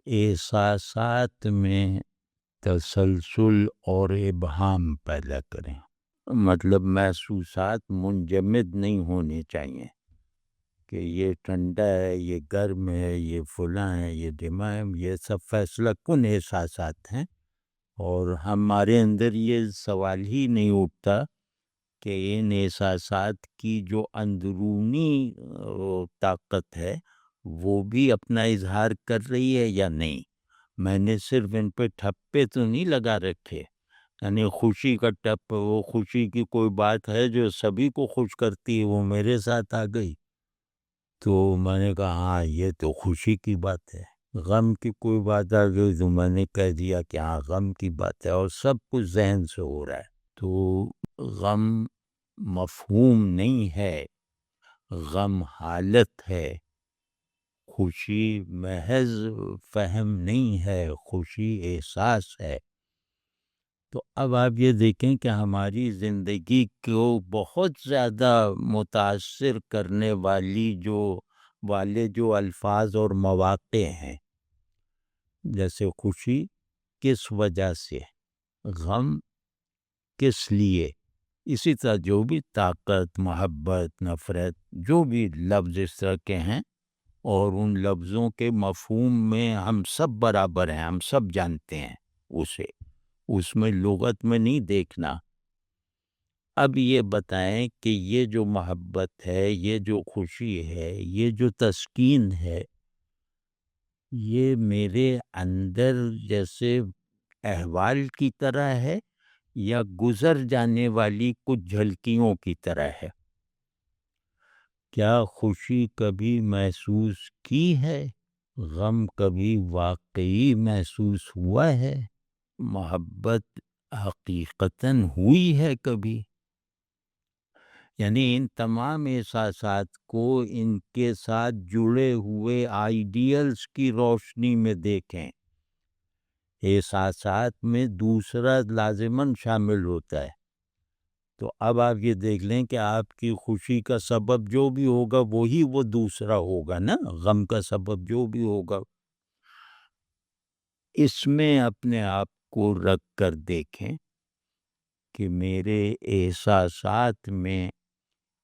احساسات میں تسلسل اور ابہام پیدا کریں، مطلب محسوسات منجمد نہیں ہونے چاہیے کہ یہ ٹھنڈا ہے، یہ گرم ہے، یہ فلاں ہے، یہ دماغ ہے، یہ سب فیصلہ کن احساسات ہیں، اور ہمارے اندر یہ سوال ہی نہیں اٹھتا کہ ان احساسات کی جو اندرونی طاقت ہے وہ بھی اپنا اظہار کر رہی ہے یا نہیں۔ میں نے صرف ان پہ ٹھپے تو نہیں لگا رکھے، یعنی خوشی کا ٹپ، وہ خوشی کی کوئی بات ہے جو سبھی کو خوش کرتی ہے، وہ میرے ساتھ آ گئی تو میں نے کہا ہاں یہ تو خوشی کی بات ہے۔ غم کی کوئی بات آ گئی تو میں نے کہہ دیا کہ ہاں غم کی بات ہے، اور سب کچھ ذہن سے ہو رہا ہے۔ تو غم مفہوم نہیں ہے، غم حالت ہے، خوشی محض فہم نہیں ہے، خوشی احساس ہے۔ تو اب آپ یہ دیکھیں کہ ہماری زندگی کو بہت زیادہ متاثر کرنے والے جو الفاظ اور مواقع ہیں، جیسے خوشی کس وجہ سے، غم کس لیے، اسی طرح جو بھی طاقت، محبت، نفرت، جو بھی لفظ اس طرح کے ہیں، اور ان لفظوں کے مفہوم میں ہم سب برابر ہیں، ہم سب جانتے ہیں اسے، اس میں لغت میں نہیں دیکھنا۔ اب یہ بتائیں کہ یہ جو محبت ہے، یہ جو خوشی ہے، یہ جو تسکین ہے، یہ میرے اندر جیسے احوال کی طرح ہے یا گزر جانے والی کچھ جھلکیوں کی طرح ہے؟ کیا خوشی کبھی محسوس کی ہے؟ غم کبھی واقعی محسوس ہوا ہے؟ محبت حقیقتاً ہوئی ہے کبھی؟ یعنی ان تمام احساسات کو ان کے ساتھ جڑے ہوئے آئیڈیلز کی روشنی میں دیکھیں۔ احساسات میں دوسرا لازماً شامل ہوتا ہے، تو اب آپ یہ دیکھ لیں کہ آپ کی خوشی کا سبب جو بھی ہوگا وہی وہ دوسرا ہوگا نا، غم کا سبب جو بھی ہوگا۔ اس میں اپنے آپ کو رکھ کر دیکھیں کہ میرے احساسات میں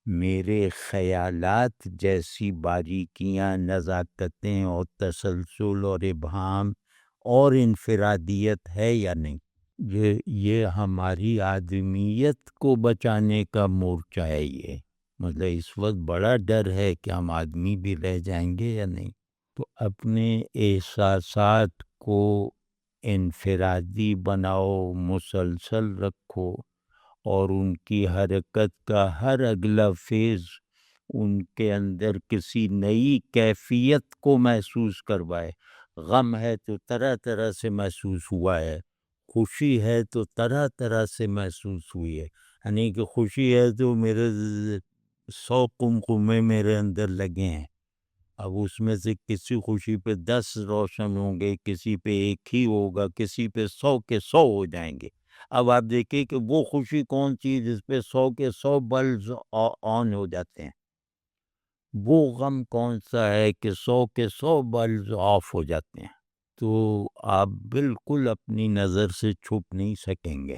میرے خیالات جیسی باریکیاں، نزاکتیں اور تسلسل اور ابہام اور انفرادیت ہے یا نہیں۔ یہ ہماری آدمیت کو بچانے کا مورچہ ہے۔ یہ مطلب اس وقت بڑا ڈر ہے کہ ہم آدمی بھی رہ جائیں گے یا نہیں۔ تو اپنے احساسات کو انفرادی بناؤ، مسلسل رکھو، اور ان کی حرکت کا ہر اگلا فیز ان کے اندر کسی نئی کیفیت کو محسوس کروائے۔ غم ہے تو طرح طرح سے محسوس ہوا ہے، خوشی ہے تو طرح طرح سے محسوس ہوئی ہے۔ یعنی کہ خوشی ہے تو میرے 100 قمقمے میرے اندر لگے ہیں، اب اس میں سے کسی خوشی پہ 10 روشن ہوں گے، کسی پہ ایک ہی ہوگا، کسی پہ 100 کے 100 ہو جائیں گے۔ اب آپ دیکھیں کہ وہ خوشی کون سی جس پہ 100 کے 100 بلبز آن ہو جاتے ہیں، وہ غم کون سا ہے کہ 100 کے 100 بلبز آف ہو جاتے ہیں۔ تو آپ بالکل اپنی نظر سے چھپ نہیں سکیں گے،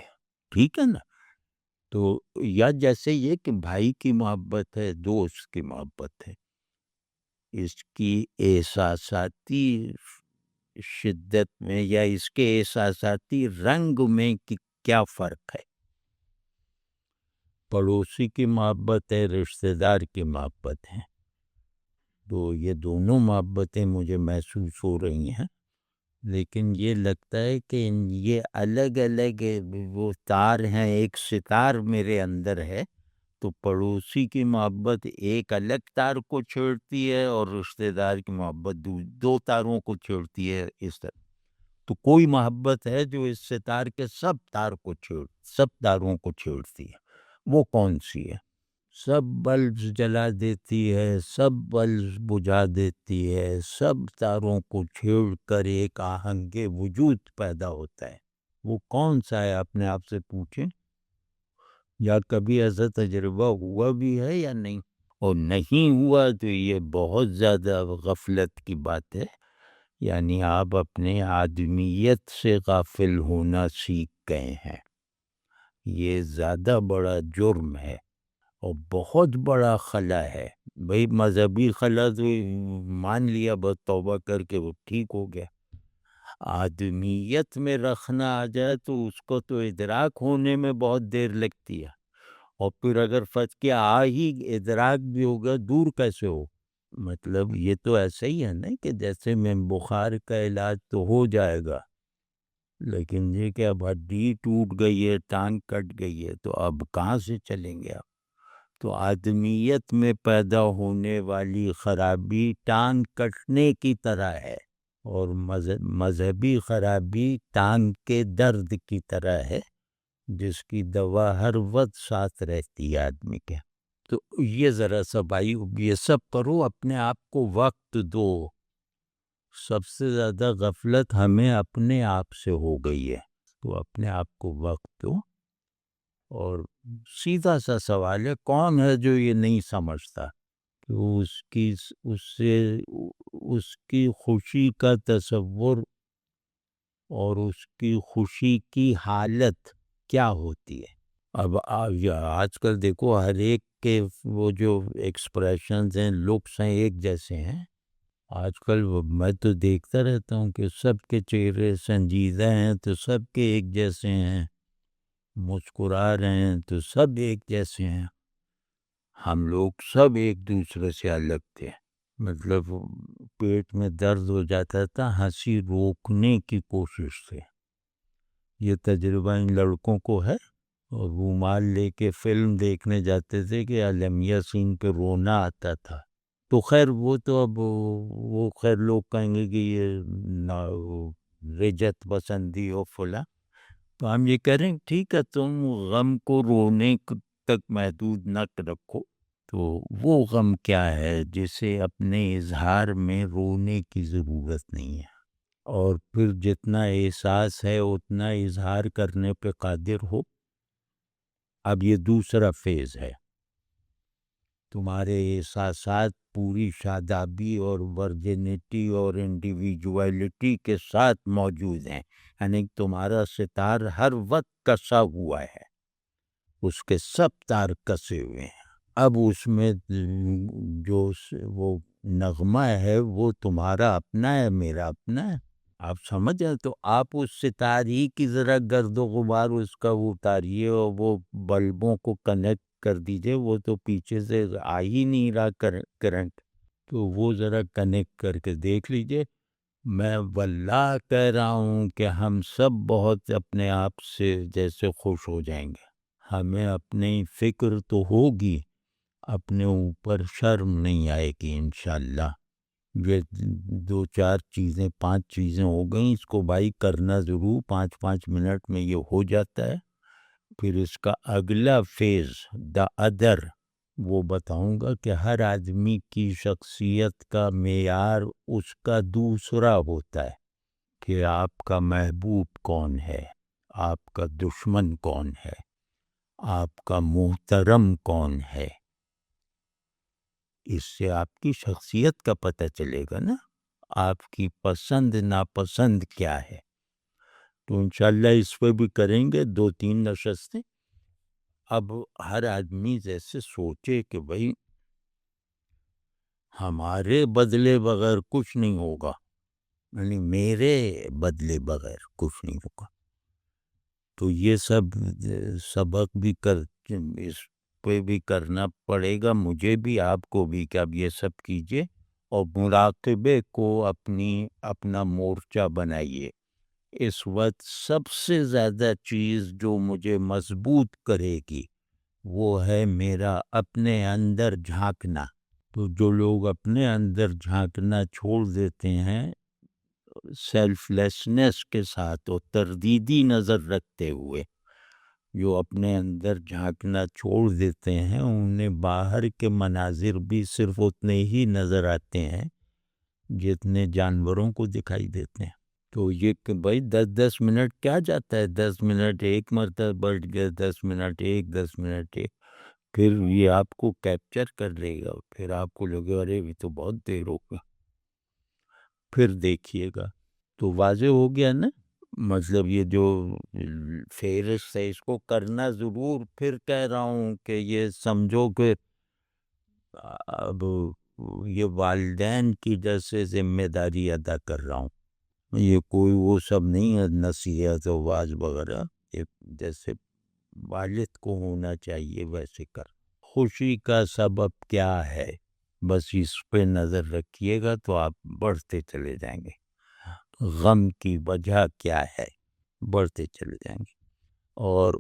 ٹھیک ہے نا؟ تو یا جیسے یہ کہ بھائی کی محبت ہے، دوست کی محبت ہے، اس کی احساساتی شدت میں یا اس کے احساساتی رنگ میں کیا فرق ہے؟ پڑوسی کی محبت ہے، رشتہ دار کی محبت ہے، تو یہ دونوں محبتیں مجھے محسوس ہو رہی ہیں، لیکن یہ لگتا ہے کہ یہ الگ الگ وہ تار ہیں، ایک ستار میرے اندر ہے، تو پڑوسی کی محبت ایک الگ تار کو چھیڑتی ہے اور رشتہ دار کی محبت دو تاروں کو چھیڑتی ہے، اس طرح۔ تو کوئی محبت ہے جو اس ستار کے سب تاروں کو چھیڑتی ہے، وہ کون سی ہے؟ سب بلبز جلا دیتی ہے، سب بلبز بجھا دیتی ہے، سب تاروں کو چھیڑ کر ایک آہنگ وجود پیدا ہوتا ہے، وہ کون سا ہے؟ اپنے آپ سے پوچھیں، یا کبھی ایسا تجربہ ہوا بھی ہے یا نہیں؟ اور نہیں ہوا تو یہ بہت زیادہ غفلت کی بات ہے، یعنی آپ اپنے آدمیت سے غافل ہونا سیکھ گئے ہیں. یہ زیادہ بڑا جرم ہے اور بہت بڑا خلا ہے. بھئی مذہبی خلا تو مان لیا، بس توبہ کر کے وہ ٹھیک ہو گیا. آدمیت میں رکھنا آ جائے تو اس کو تو ادراک ہونے میں بہت دیر لگتی ہے، اور پھر اگر فرض کیا ہی ادراک بھی ہوگا، دور کیسے ہو؟ مطلب یہ تو ایسا ہی ہے نا کہ جیسے میں بخار کا علاج تو ہو جائے گا، لیکن یہ کہ اب ہڈی ٹوٹ گئی ہے، ٹانگ کٹ گئی ہے، تو اب کہاں سے چلیں گے آپ؟ تو آدمیت میں پیدا ہونے والی خرابی ٹانگ کٹنے کی طرح ہے، اور مذہبی خرابی ٹانگ کے درد کی طرح ہے، جس کی دوا ہر وقت ساتھ رہتی ہے آدمی کے. تو یہ ذرا سا بھائی یہ سب کرو، اپنے آپ کو وقت دو. سب سے زیادہ غفلت ہمیں اپنے آپ سے ہو گئی ہے، تو اپنے آپ کو وقت دو. اور سیدھا سا سوال ہے، کون ہے جو یہ نہیں سمجھتا کہ اس کی خوشی کا تصور اور اس کی خوشی کی حالت کیا ہوتی ہے؟ اب آج کل دیکھو ہر ایک کے وہ جو ایکسپریشنز ہیں، لکس ہیں، ایک جیسے ہیں. آج کل میں تو دیکھتا رہتا ہوں کہ سب کے چہرے سنجیدہ ہیں تو سب کے ایک جیسے ہیں، مسکرا رہے ہیں تو سب ایک جیسے ہیں. ہم لوگ سب ایک دوسرے سے الگ تھے. مطلب پیٹ میں درد ہو جاتا تھا، ہنسی روکنے کی کوشش سے. یہ تجربہ ان لڑکوں کو ہے، اور رومال لے کے فلم دیکھنے جاتے تھے کہ المیہ سین پہ رونا آتا تھا. تو خیر وہ تو اب وہ خیر لوگ کہیں گے کہ یہ رجت پسندی ہو فلاں. تو ہم یہ کہہ رہے ہیں ٹھیک ہے، تم غم کو رونے تک محدود نہ رکھو. تو وہ غم کیا ہے جسے اپنے اظہار میں رونے کی ضرورت نہیں ہے، اور پھر جتنا احساس ہے اتنا اظہار کرنے پہ قادر ہو. اب یہ دوسرا فیز ہے. تمہارے احساسات پوری شادابی اور ورجنٹی اور انڈیویجویلٹی کے ساتھ موجود ہیں، یعنی تمہارا ستار ہر وقت کسا ہوا ہے، اس کے سب تار کسے ہوئے ہیں. اب اس میں جو وہ نغمہ ہے وہ تمہارا اپنا ہے، میرا اپنا ہے. آپ سمجھ جائیں تو آپ اس ستار ہی کی ذرا گرد و غبار اس کا اتاریے اور وہ بلبوں کو کنیکٹ کر دیجئے. وہ تو پیچھے سے آ ہی نہیں رہا کرنٹ، تو وہ ذرا کنیکٹ کر کے دیکھ لیجئے. میں واللہ کہہ رہا ہوں کہ ہم سب بہت اپنے آپ سے جیسے خوش ہو جائیں گے. ہمیں اپنی فکر تو ہوگی، اپنے اوپر شرم نہیں آئے گی انشاءاللہ. یہ 2-4 چیزیں 5 چیزیں ہو گئیں، اس کو بھائی کرنا ضرور. 5 منٹ میں یہ ہو جاتا ہے. پھر اس کا اگلا فیز دا ادر وہ بتاؤں گا کہ ہر آدمی کی شخصیت کا معیار اس کا دوسرا ہوتا ہے، کہ آپ کا محبوب کون ہے، آپ کا دشمن کون ہے، آپ کا محترم کون ہے. اس سے آپ کی شخصیت کا پتہ چلے گا نا، آپ کی پسند ناپسند کیا ہے. تو انشاءاللہ اس پہ بھی کریں گے 2-3 نشستیں. اب ہر آدمی جیسے سوچے کہ بھئی ہمارے بدلے بغیر کچھ نہیں ہوگا، یعنی میرے بدلے بغیر کچھ نہیں ہوگا. تو یہ سب سبق بھی اس پہ بھی کرنا پڑے گا، مجھے بھی آپ کو بھی، کہ اب یہ سب کیجئے اور مراقبے کو اپنا مورچہ بنائیے. اس وقت سب سے زیادہ چیز جو مجھے مضبوط کرے گی وہ ہے میرا اپنے اندر جھانکنا. تو جو لوگ اپنے اندر جھانکنا چھوڑ دیتے ہیں سیلف لیسنس کے ساتھ اور تردیدی نظر رکھتے ہوئے، جو اپنے اندر جھانکنا چھوڑ دیتے ہیں، انہیں باہر کے مناظر بھی صرف اتنے ہی نظر آتے ہیں جتنے جانوروں کو دکھائی دیتے ہیں. تو یہ کہ بھائی 10 منٹ کیا جاتا ہے، 10 منٹ ایک مرتبہ بڑھ گیا، 10 منٹ ایک، 10 منٹ ایک، پھر یہ آپ کو کیپچر کر لے گا. پھر آپ کو لگے ارے یہ تو بہت دیر ہو گیا. پھر دیکھیے گا. تو واضح ہو گیا نا. مطلب یہ جو فہرست ہے اس کو کرنا ضرور. پھر کہہ رہا ہوں کہ یہ سمجھو کہ اب یہ والدین کی جیسے ذمہ داری ادا کر رہا ہوں. یہ کوئی وہ سب نہیں ہے نصیحت و واعظ وغیرہ. یہ جیسے والد کو ہونا چاہیے ویسے کر. خوشی کا سبب کیا ہے بس اس پہ نظر رکھیے گا تو آپ بڑھتے چلے جائیں گے. غم کی وجہ کیا ہے بڑھتے چلے جائیں گے. اور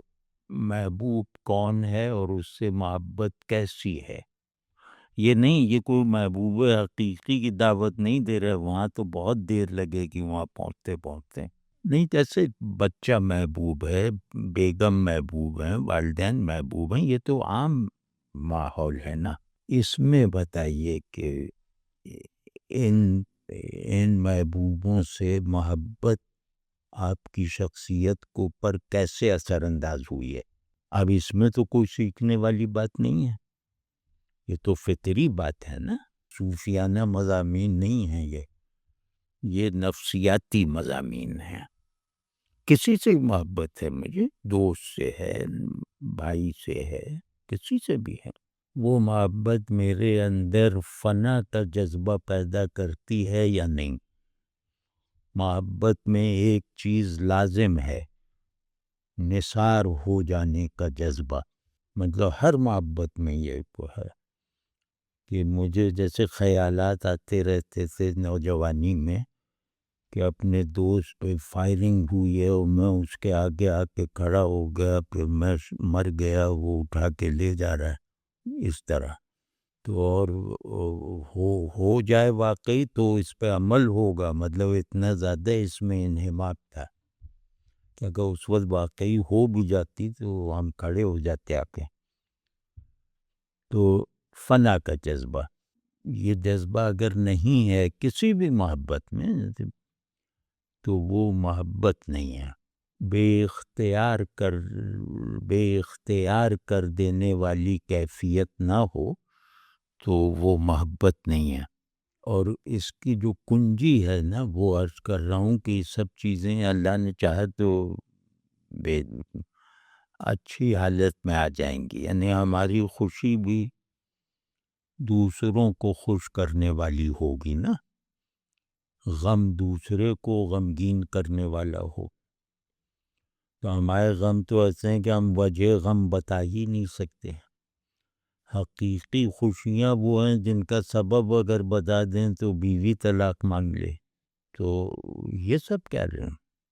محبوب کون ہے اور اس سے محبت کیسی ہے. یہ نہیں یہ کوئی محبوب حقیقی کی دعوت نہیں دے رہے. وہاں تو بہت دیر لگے گی وہاں پہنچتے پہنچتے. نہیں جیسے بچہ محبوب ہے, بیگم محبوب ہیں, والدین محبوب ہیں, یہ تو عام ماحول ہے نا. اس میں بتائیے کہ ان محبوبوں سے محبت آپ کی شخصیت کو پر کیسے اثر انداز ہوئی ہے. اب اس میں تو کوئی سیکھنے والی بات نہیں ہے, یہ تو فطری بات ہے نا. صوفیانہ مضامین نہیں ہیں یہ نفسیاتی مضامین ہیں. کسی سے محبت ہے مجھے, دوست سے ہے, بھائی سے ہے, کسی سے بھی ہے. وہ محبت میرے اندر فنا کا جذبہ پیدا کرتی ہے یا نہیں. محبت میں ایک چیز لازم ہے, نثار ہو جانے کا جذبہ. مطلب ہر محبت میں یہ ہے کہ مجھے جیسے خیالات آتے رہتے تھے نوجوانی میں کہ اپنے دوست پہ فائرنگ ہوئی ہے اور میں اس کے آگے آ کے کھڑا ہو گیا, پھر میں مر گیا, وہ اٹھا کے لے جا رہا ہے, اس طرح. تو اور ہو جائے واقعی تو اس پہ عمل ہوگا. مطلب اتنا زیادہ اس میں انہماک تھا کہ اگر اس وقت واقعی ہو بھی جاتی تو ہم کھڑے ہو جاتے آ کے. تو فنا کا جذبہ, یہ جذبہ اگر نہیں ہے کسی بھی محبت میں تو وہ محبت نہیں ہے. بے اختیار کر دینے والی کیفیت نہ ہو تو وہ محبت نہیں ہے. اور اس کی جو کنجی ہے نا وہ عرض کر رہا ہوں کہ یہ سب چیزیں اللہ نے چاہے تو اچھی حالت میں آ جائیں گی. یعنی ہماری خوشی بھی دوسروں کو خوش کرنے والی ہوگی نا, غم دوسرے کو غمگین کرنے والا ہو. تو ہمارے غم تو ایسے ہیں کہ ہم وجہ غم بتا ہی نہیں سکتے. حقیقی خوشیاں وہ ہیں جن کا سبب اگر بتا دیں تو بیوی طلاق مانگ لے. تو یہ سب کیا رہے ہیں.